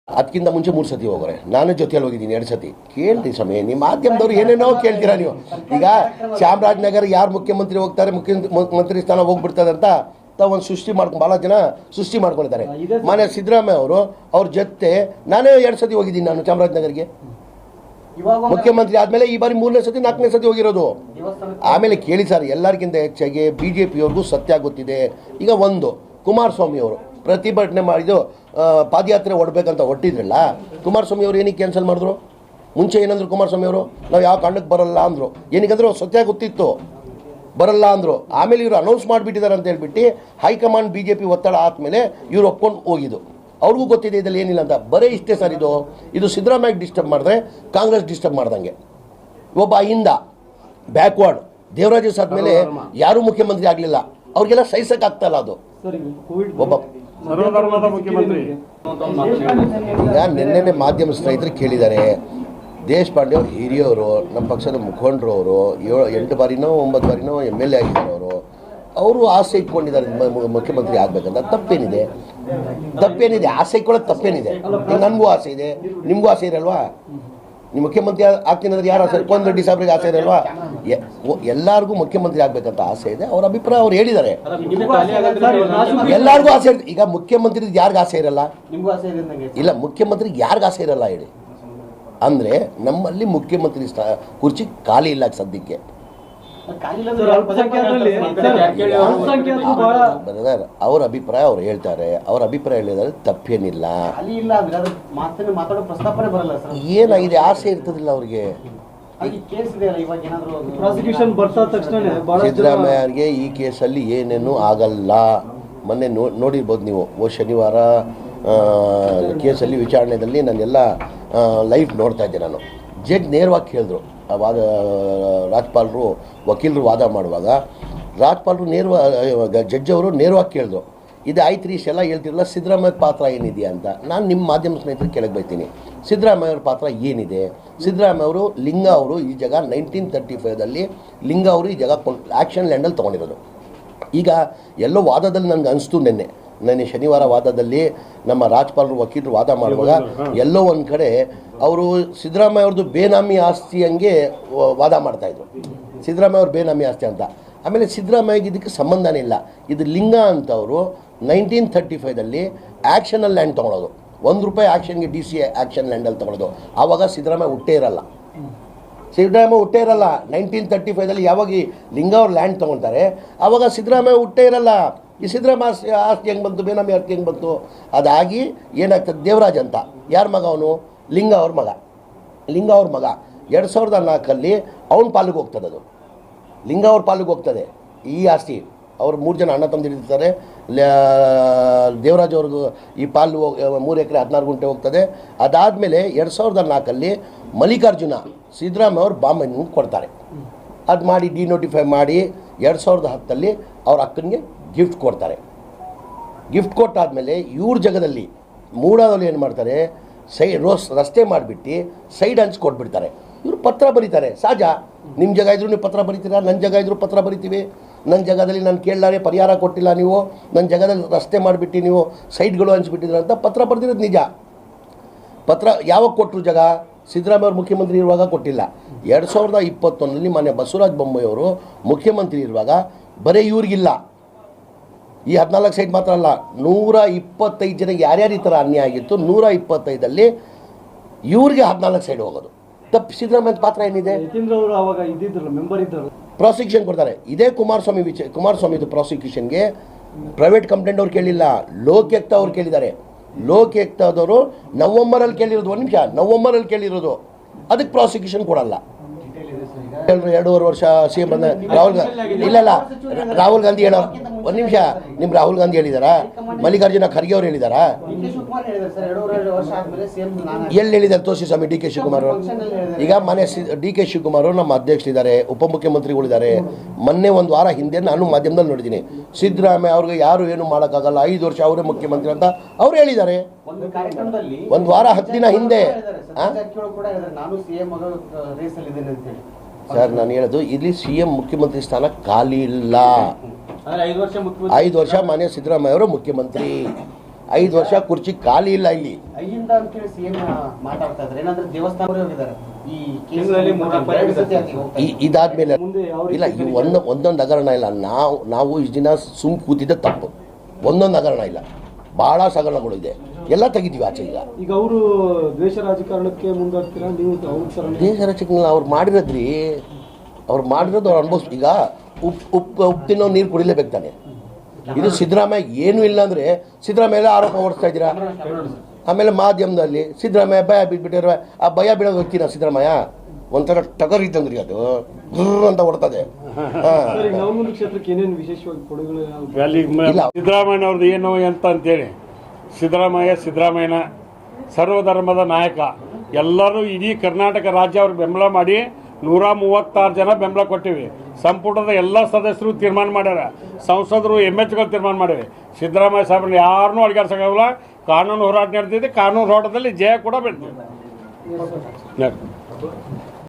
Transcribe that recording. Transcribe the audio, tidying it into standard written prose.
ಅದಕ್ಕಿಂತ ಮುಂಚೆ 3 ಸತಿ ಹೋಗೋರೆ, ನಾನು ಜೊತೆಯಲ್ಲಿ ಹೋಗಿದ್ದೀನಿ 2 ಸತಿ. ಕೇಳ್ರಿ ಸಮಯ, ನಿಮ್ಮ ಮಾಧ್ಯಮದವ್ರು ಏನೇನೋ ಕೇಳ್ತೀರಾ ನೀವು. ಈಗ ಚಾಮರಾಜನಗರ ಯಾರು ಮುಖ್ಯಮಂತ್ರಿ ಹೋಗ್ತಾರೆ, ಮುಖ್ಯಮಂತ್ರಿ ಸ್ಥಾನ ಹೋಗ್ಬಿಡ್ತದೆ ಅಂತ ಒಂದು ಸೃಷ್ಟಿ ಮಾಡ್ಕೊಂಡು ಭಾಳ ಜನ ಸೃಷ್ಟಿ ಮಾಡ್ಕೊಳ್ತಾರೆ. ಮಾನ್ಯ ಸಿದ್ದರಾಮಯ್ಯ ಅವರು ಅವ್ರ ಜೊತೆ ನಾನೇ 2 ಸತಿ ಹೋಗಿದ್ದೀನಿ. ನಾನು ಚಾಮರಾಜನಗರಿಗೆ ಮುಖ್ಯಮಂತ್ರಿ ಆದಮೇಲೆ ಈ ಬಾರಿ 3ನೇ ಸತಿ 4ನೇ ಸತಿ ಹೋಗಿರೋದು. ಆಮೇಲೆ ಕೇಳಿ ಸರ್, ಎಲ್ಲರಿಗಿಂತ ಹೆಚ್ಚಾಗಿ BJP-ಯವ್ರಿಗೂ ಸತ್ಯ ಗೊತ್ತಿದೆ. ಈಗ ಒಂದು ಕುಮಾರಸ್ವಾಮಿ ಅವರು ಪ್ರತಿಭಟನೆ ಮಾಡಿದ್ದು ಪಾದಯಾತ್ರೆ ಹೊಡ್ಬೇಕಂತ ಹೊಟ್ಟಿದ್ರಲ್ಲ, ಕುಮಾರಸ್ವಾಮಿ ಅವರು ಏನಕ್ಕೆ ಕ್ಯಾನ್ಸಲ್ ಮಾಡಿದ್ರು? ಮುಂಚೆ ಏನಂದ್ರು ಕುಮಾರಸ್ವಾಮಿ ಅವರು, ನಾವು ಯಾವ ಕಾರಣಕ್ಕೆ ಬರಲ್ಲ ಅಂದರು. ಏನಕ್ಕಂದ್ರೆ ಸತ್ಯ ಗೊತ್ತಿತ್ತು, ಬರಲ್ಲ ಅಂದರು. ಆಮೇಲೆ ಇವರು ಅನೌನ್ಸ್ ಮಾಡಿಬಿಟ್ಟಿದ್ದಾರೆ ಅಂತ ಹೇಳ್ಬಿಟ್ಟು ಹೈಕಮಾಂಡ್ BJP ಒತ್ತಡ ಆದಮೇಲೆ ಇವ್ರು ಒಪ್ಕೊಂಡು ಹೋಗಿದ್ದು. ಅವ್ರಿಗೂ ಗೊತ್ತಿದೆ ಇದರಲ್ಲಿ ಏನಿಲ್ಲ ಅಂತ. ಬರೀ ಇಷ್ಟೇ ಸರ್, ಇದು ಸಿದ್ದರಾಮಯ್ಯ ಡಿಸ್ಟರ್ಬ್ ಮಾಡಿದ್ರೆ ಕಾಂಗ್ರೆಸ್ ಡಿಸ್ಟರ್ಬ್ ಮಾಡ್ದಂಗೆ. ಒಬ್ಬ ಹಿಂದ ಬ್ಯಾಕ್ವರ್ಡ್ ದೇವರಾಜ ಆದಮೇಲೆ ಯಾರೂ ಮುಖ್ಯಮಂತ್ರಿ ಆಗಲಿಲ್ಲ, ಅವ್ರಿಗೆಲ್ಲ ಸಹಿಸಕ್ಕಾಗ್ತಲ್ಲ. ಅದು ಒಬ್ಬ ಈಗ ನಿನ್ನೆ ಮಾಧ್ಯಮ ಸ್ನೇಹಿತರು ಕೇಳಿದ್ದಾರೆ, ದೇಶಪಾಂಡೆ ಅವರು ಹಿರಿಯವರು, ನಮ್ಮ ಪಕ್ಷದ ಮುಖಂಡರು, ಅವರು 8 ಬಾರಿನೋ 9 ಬಾರಿನೋ MLA ಆಗಿದ್ದಾರೆ. ಅವರು ಆಸೆ ಇಟ್ಕೊಂಡಿದ್ದಾರೆ ಮುಖ್ಯಮಂತ್ರಿ ಆಗಬೇಕಂತ. ತಪ್ಪೇನಿದೆ? ಆಸೆ ಇಟ್ಕೊಳ್ಳೋದು ತಪ್ಪೇನಿದೆ? ನನಗೂ ಆಸೆ ಇದೆ, ನಿಮಗೂ ಆಸೆ ಇರಲ್ವಾ? ನೀವು ಮುಖ್ಯಮಂತ್ರಿ ಆಗ್ತೀನಿ ಅಂದ್ರೆ ಯಾರು ಆಸೆ? ಕೋನ್ ರೆಡ್ಡಿ ಸಾಹೇಬ್ರಿಗೆ ಆಸೆ ಇರಲ್ವಾ? ಎಲ್ಲರಿಗೂ ಮುಖ್ಯಮಂತ್ರಿ ಆಗಬೇಕಂತ ಆಸೆ ಇದೆ. ಅವ್ರ ಅಭಿಪ್ರಾಯ ಅವ್ರು ಹೇಳಿದ್ದಾರೆ. ಎಲ್ಲರಿಗೂ ಆಸೆ ಇದೆ. ಈಗ ಮುಖ್ಯಮಂತ್ರಿಗೆ ಯಾರಿಗ ಆಸೆ ಇರಲ್ಲ? ಇಲ್ಲ, ಮುಖ್ಯಮಂತ್ರಿಗೆ ಯಾರಿಗ ಆಸೆ ಇರಲ್ಲ ಹೇಳಿ? ಅಂದರೆ ನಮ್ಮಲ್ಲಿ ಮುಖ್ಯಮಂತ್ರಿ ಕುರ್ಚಿ ಖಾಲಿ ಇಲ್ಲ ಸದ್ಯಕ್ಕೆ. ಅವ್ರ ಅಭಿಪ್ರಾಯ ಅವ್ರು ಹೇಳ್ತಾರೆ. ಅವ್ರ ಅಭಿಪ್ರಾಯ ಹೇಳಿದ್ರೆ ತಪ್ಪೇನಿಲ್ಲ. ಏನಾಗಿದೆ? ಆಸೆ ಇರ್ತದಿಲ್ಲ ಅವ್ರಿಗೆ. ಸಿದ್ದರಾಮಯ್ಯಗೆ ಈ ಕೇಸಲ್ಲಿ ಏನೇನು ಆಗಲ್ಲ. ಮೊನ್ನೆ ನೋಡಿರ್ಬೋದು ನೀವು, ಶನಿವಾರ ಕೇಸಲ್ಲಿ ವಿಚಾರಣೆಯಲ್ಲಿ ನಾನೆಲ್ಲ ಲೈವ್ ನೋಡ್ತಾ ಇದ್ದೆ. ನಾನು ಜಡ್ಜ್ ನೇರವಾಗಿ ಕೇಳಿದ್ರು, ವಾದ ರಾಜ್ಪಾಲರು ವಕೀಲರು ವಾದ ಮಾಡುವಾಗ ಜಡ್ಜ್ ಅವರು ನೇರವಾಗಿ ಕೇಳಿದ್ರು, ಇದು ಆಯ್ತು ರೀ, ಇಷ್ಟೆಲ್ಲ ಹೇಳ್ತಿರಲ್ಲ, ಸಿದ್ದರಾಮಯ್ಯ ಪಾತ್ರ ಏನಿದೆಯಾ ಅಂತ. ನಾನು ನಿಮ್ಮ ಮಾಧ್ಯಮ ಸ್ನೇಹಿತರು ಕೆಳಗೆ ಬೈತೀನಿ, ಸಿದ್ದರಾಮಯ್ಯ ಅವ್ರ ಪಾತ್ರ ಏನಿದೆ? ಸಿದ್ದರಾಮಯ್ಯ ಅವರು ಲಿಂಗ ಅವರು ಈ ಜಾಗ 1935ದಲ್ಲಿ ಲಿಂಗ ಅವರು ಈ ಜಾಗ ಆ್ಯಕ್ಷನ್ ಲ್ಯಾಂಡಲ್ಲಿ ತೊಗೊಂಡಿರೋದು. ಈಗ ಎಲ್ಲೋ ವಾದದಲ್ಲಿ ನನಗೆ ಅನಿಸ್ತು, ನೆನ್ನೆ ಶನಿವಾರ ವಾದದಲ್ಲಿ ನಮ್ಮ ರಾಜ್ಪಾಲರು ವಕೀಲರು ವಾದ ಮಾಡುವಾಗ ಎಲ್ಲೋ ಒಂದು ಕಡೆ ಅವರು ಸಿದ್ದರಾಮಯ್ಯ ಅವ್ರದ್ದು ಬೇನಾಮಿ ಆಸ್ತಿ ಹಂಗೆ ವಾದ ಮಾಡ್ತಾಯಿದ್ರು, ಸಿದ್ದರಾಮಯ್ಯ ಅವ್ರ ಬೇನಾಮಿ ಆಸ್ತಿ ಅಂತ. ಆಮೇಲೆ ಸಿದ್ದರಾಮಯ್ಯಗೆ ಇದಕ್ಕೆ ಸಂಬಂಧನೇ ಇಲ್ಲ. ಇದು ಲಿಂಗ ಅಂತ ಅವರು 1935ದಲ್ಲಿ ಆ್ಯಕ್ಷನಲ್ಲಿ ಲ್ಯಾಂಡ್ ತೊಗೊಳೋದು, ₹1 ಆ್ಯಕ್ಷನ್ಗೆ DC ಆ್ಯಕ್ಷನ್ ಲ್ಯಾಂಡಲ್ಲಿ ತೊಗೊಳೋದು. ಆವಾಗ ಸಿದ್ದರಾಮಯ್ಯ ಹುಟ್ಟೇ ಇರಲ್ಲ. 1935ದಲ್ಲಿ ಯಾವಾಗ ಈ ಲಿಂಗ ಅವ್ರು ಲ್ಯಾಂಡ್ ತೊಗೊಳ್ತಾರೆ, ಆವಾಗ ಸಿದ್ದರಾಮಯ್ಯ ಹುಟ್ಟೇ ಇರಲ್ಲ. ಈ ಸಿದ್ದರಾಮಯ್ಯ ಆಸ್ತಿ ಹೆಂಗೆ ಬಂತು, ಬೇನಾಮಿ ಆಸ್ತಿ ಹೆಂಗೆ ಬಂತು? ಅದಾಗಿ ಏನಾಗ್ತದೆ, ದೇವರಾಜ್ ಅಂತ ಯಾರ ಮಗ ಅವನು? ಲಿಂಗ ಅವ್ರ ಮಗ. 2004 ಅವನ ಪಾಲಿಗೆ ಹೋಗ್ತದೆ, ಅದು ಲಿಂಗ ಅವ್ರ ಪಾಲಿಗೆ ಹೋಗ್ತದೆ ಈ ಆಸ್ತಿ. ಅವ್ರು 3 ಜನ ಅಣ್ಣ ತಂದಿರ್ತಾರೆ. ದೇವರಾಜ್ ಅವ್ರಿಗೂ ಈ ಪಾಲು 3 ಎಕರೆ 16 ಗುಂಟೆ ಹೋಗ್ತದೆ. ಅದಾದಮೇಲೆ 2004 ಮಲ್ಲಿಕಾರ್ಜುನ ಸಿದ್ದರಾಮಯ್ಯ ಅವ್ರು ಬಾಂಬೆನ ಕೊಡ್ತಾರೆ. ಅದು ಮಾಡಿ ಡಿನೋಟಿಫೈ ಮಾಡಿ 2010 ಅವ್ರ ಅಕ್ಕನಿಗೆ ಗಿಫ್ಟ್ ಕೊಡ್ತಾರೆ. ಗಿಫ್ಟ್ ಕೊಟ್ಟಾದಮೇಲೆ ಇವ್ರ ಜಾಗದಲ್ಲಿ ಮೂಡಾದಲ್ಲಿ ಏನು ಮಾಡ್ತಾರೆ, ರಸ್ತೆ ಮಾಡಿಬಿಟ್ಟು ಸೈಡ್ ಹಂಚ್ಕೊಟ್ಬಿಡ್ತಾರೆ. ಇವರು ಪತ್ರ ಬರೀತಾರೆ. ಸಹಜ, ನಿಮ್ಮ ಜಾಗ ಇದ್ರು ನೀವು ಪತ್ರ ಬರೀತೀರಾ, ನನ್ನ ಜಾಗ ಇದ್ರು ಪತ್ರ ಬರಿತೀವಿ. ನನ್ನ ಜಾಗದಲ್ಲಿ ನಾನು ಕೇಳಲಾರೆ ಪರಿಹಾರ ಕೊಟ್ಟಿಲ್ಲ, ನೀವು ನನ್ನ ಜಾಗದಲ್ಲಿ ರಸ್ತೆ ಮಾಡಿಬಿಟ್ಟು ನೀವು ಸೈಡ್ಗಳು ಹಂಚ್ಬಿಟ್ಟಿದ್ದೀರ ಅಂತ ಪತ್ರ ಬರೆದಿರೋದು ನಿಜ. ಪತ್ರ ಯಾವಾಗ ಕೊಟ್ಟರು? ಜಾಗ ಸಿದ್ದರಾಮಯ್ಯ ಅವರು ಮುಖ್ಯಮಂತ್ರಿ ಇರುವಾಗ ಕೊಟ್ಟಿಲ್ಲ. 2021ರಲ್ಲಿ ಮಾನ್ಯ ಬಸವರಾಜ ಬೊಮ್ಮಾಯಿ ಅವರು ಮುಖ್ಯಮಂತ್ರಿ ಇರುವಾಗ ಬರೀ ಇವ್ರಿಗಿಲ್ಲ, ಈ 14 ಸೈಟ್ ಮಾತ್ರ ಅಲ್ಲ, 125 ಜನಕ್ಕೆ ಯಾರ್ಯಾರು ಈ ಥರ ಅನ್ಯಾಯ ಆಗಿತ್ತು, 125ದಲ್ಲಿ ಇವ್ರಿಗೆ 14 ಸೈಡ್ ಹೋಗೋದು ತಪ್ಪು. ಸಿದ್ದರಾಮಯ್ಯ ಪಾತ್ರ ಏನಿದೆ? ಪ್ರಾಸಿಕ್ಯೂಷನ್ ಕೊಡ್ತಾರೆ. ಇದೇ ಕುಮಾರಸ್ವಾಮಿದು ಪ್ರಾಸಿಕ್ಯೂಷನ್ಗೆ ಪ್ರೈವೇಟ್ ಕಂಪ್ಲೇಂಟ್ ಅವ್ರು ಕೇಳಿಲ್ಲ, ಲೋಕಾಯುಕ್ತ ಅವ್ರು ಕೇಳಿದ್ದಾರೆ. ಲೋಕಾಯುಕ್ತದವರು ನವೆಂಬರಲ್ಲಿ ಕೇಳಿರೋದು, 1 ನಿಮಿಷ, ನವೆಂಬರಲ್ಲಿ ಕೇಳಿರೋದು. ಅದಕ್ಕೆ ಪ್ರಾಸಿಕ್ಯೂಷನ್ ಕೊಡಲ್ಲ. 2.5 ವರ್ಷ CM ಬಂದ ರಾಹುಲ್ ಗಾಂಧಿ ರಾಹುಲ್ ಗಾಂಧಿ ಹೇಳೋ, 1 ನಿಮಿಷ, ನಿಮ್ಮ ರಾಹುಲ್ ಗಾಂಧಿ ಹೇಳಿದಾರಾ? ಮಲ್ಲಿಕಾರ್ಜುನ ಖರ್ಗೆ ಅವ್ರು ಹೇಳಿದಾರಾ? ಎಲ್ಲಿ ಹೇಳಿದ್ದಾರೆ ತೋರಿಸಿ ಸ್ವಾಮಿ. DK ಶಿವಕುಮಾರ್ ಈಗ ಮನೆ DK ಶಿವಕುಮಾರ್ ನಮ್ಮ ಅಧ್ಯಕ್ಷರಿದ್ದಾರೆ, ಉಪಮುಖ್ಯಮಂತ್ರಿಗಳಿದ್ದಾರೆ. ಮೊನ್ನೆ 1 ವಾರ ಹಿಂದೆ ನಾನು ಮಾಧ್ಯಮದಲ್ಲಿ ನೋಡಿದ್ದೀನಿ, ಸಿದ್ದರಾಮಯ್ಯ ಅವ್ರಿಗೆ ಯಾರು ಏನು ಮಾಡೋಕ್ಕಾಗಲ್ಲ, 5 ವರ್ಷ ಅವರೇ ಮುಖ್ಯಮಂತ್ರಿ ಅಂತ ಅವ್ರು ಹೇಳಿದ್ದಾರೆ. 1 ವಾರ 10 ದಿನ ಹಿಂದೆ. ಸರ್, ನಾನು ಹೇಳೋದು ಇಲ್ಲಿ CM ಮುಖ್ಯಮಂತ್ರಿ ಸ್ಥಾನ ಖಾಲಿ ಇಲ್ಲ. 5 ವರ್ಷ ಮಾನ್ಯ ಸಿದ್ದರಾಮಯ್ಯ ಅವರು ಮುಖ್ಯಮಂತ್ರಿ. 5 ವರ್ಷ ಕುರ್ಚಿ ಖಾಲಿ ಇಲ್ಲ ಇಲ್ಲಿ. ಅಯ್ಯಿಂದ ಅಂತೇಳಿ ಸಿಎಂ ಮಾತಾಡ್ತಾ ಇದ್ದಾರೆ. ಏನಂದ್ರೆ ದೇವಸ್ಥಾನ ಹೋಗಿದ್ದಾರೆ ಈ ಕೇಸಲ್ಲಿ 2 ಸತಿ ಹೋಗ್ತಾರೆ. ಇದಾದ್ಮೇಲೆ ಇಲ್ಲ, ಈ ಒಂದೊಂದು ಹಗರಣ ಇಲ್ಲ. ನಾವು ಇಷ್ಟು ದಿನ ಸುಮ್ ಕೂತಿದ್ದ ತಪ್ಪು. ಒಂದೊಂದು ಹಗರಣ ಇಲ್ಲ, ಬಹಳ ಹಗರಣಗಳು ಇದೆ, ಎಲ್ಲ ತೆಗಿತೀವಿ ಆಚೆ. ಈಗ ಅವರು ದ್ವೇಷ ರಾಜಕಾರಣಕ್ಕೆ ಮುಂದಾಗ್ತೀರಾ ನೀವು? ದೇಶ ರಾಜಕಾರಣ ಅವ್ರು ಮಾಡಿರೋದ್ರಿ, ಅವ್ರು ಮಾಡಿರೋದು ಅವ್ರು ಅನುಭವಿಸ್. ಈಗ ಉಪ್ಪು ತಿನ್ನೋ ನೀರು ಕುಡಿಲೇಬೇಕು ತಾನೆ. ಇದು ಸಿದ್ದರಾಮಯ್ಯ ಏನೂ ಇಲ್ಲ ಅಂದರೆ ಸಿದ್ದರಾಮಯ್ಯ ಆರೋಪ ಹೊರಿಸ್ತಾ ಇದ್ದೀರಾ. ಆಮೇಲೆ ಮಾಧ್ಯಮದಲ್ಲಿ ಸಿದ್ದರಾಮಯ್ಯ ಭಯ ಬಿಟ್ಬಿಟ್ಟಿರೋ, ಆ ಭಯ ಬಿಡೋದು ವ್ಯಕ್ತಿನ ಸಿದ್ದರಾಮಯ್ಯ ಒಂಥರ ಟಗರ್ ಇದ್ದಂಗ್ರಿ, ಅದು ಅಂತ ಹೊಡ್ತದೆ. ಸಿದ್ದರಾಮಯ್ಯ ಅವ್ರದ್ದು ಏನು ಅಂತೇಳಿ, ಸಿದ್ದರಾಮಯ್ಯನ ಸರ್ವಧರ್ಮದ ನಾಯಕ. ಎಲ್ಲರೂ ಇಡೀ ಕರ್ನಾಟಕ ರಾಜ್ಯ ಅವ್ರಿಗೆ ಬೆಂಬಲ ಮಾಡಿ 136 ಜನ ಬೆಂಬಲ ಕೊಟ್ಟಿವಿ. ಸಂಪುಟದ ಎಲ್ಲ ಸದಸ್ಯರು ತೀರ್ಮಾನ ಮಾಡ್ಯಾರ, ಸಂಸದರು MHಗಳು ತೀರ್ಮಾನ ಮಾಡಿವೆ. ಸಿದ್ದರಾಮಯ್ಯ ಸಾಹೇಬ್ರನ್ನ ಯಾರನ್ನೂ ಅಡ್ಗಾಡ್ಸೋಕ್ಕಾಗಲ್ಲ. ಕಾನೂನು ಹೋರಾಟ ನಡೆದಿದೆ, ಕಾನೂನು ಹೋರಾಟದಲ್ಲಿ ಜಯ ಕೂಡ ಬೆಳೆದಿದೆ.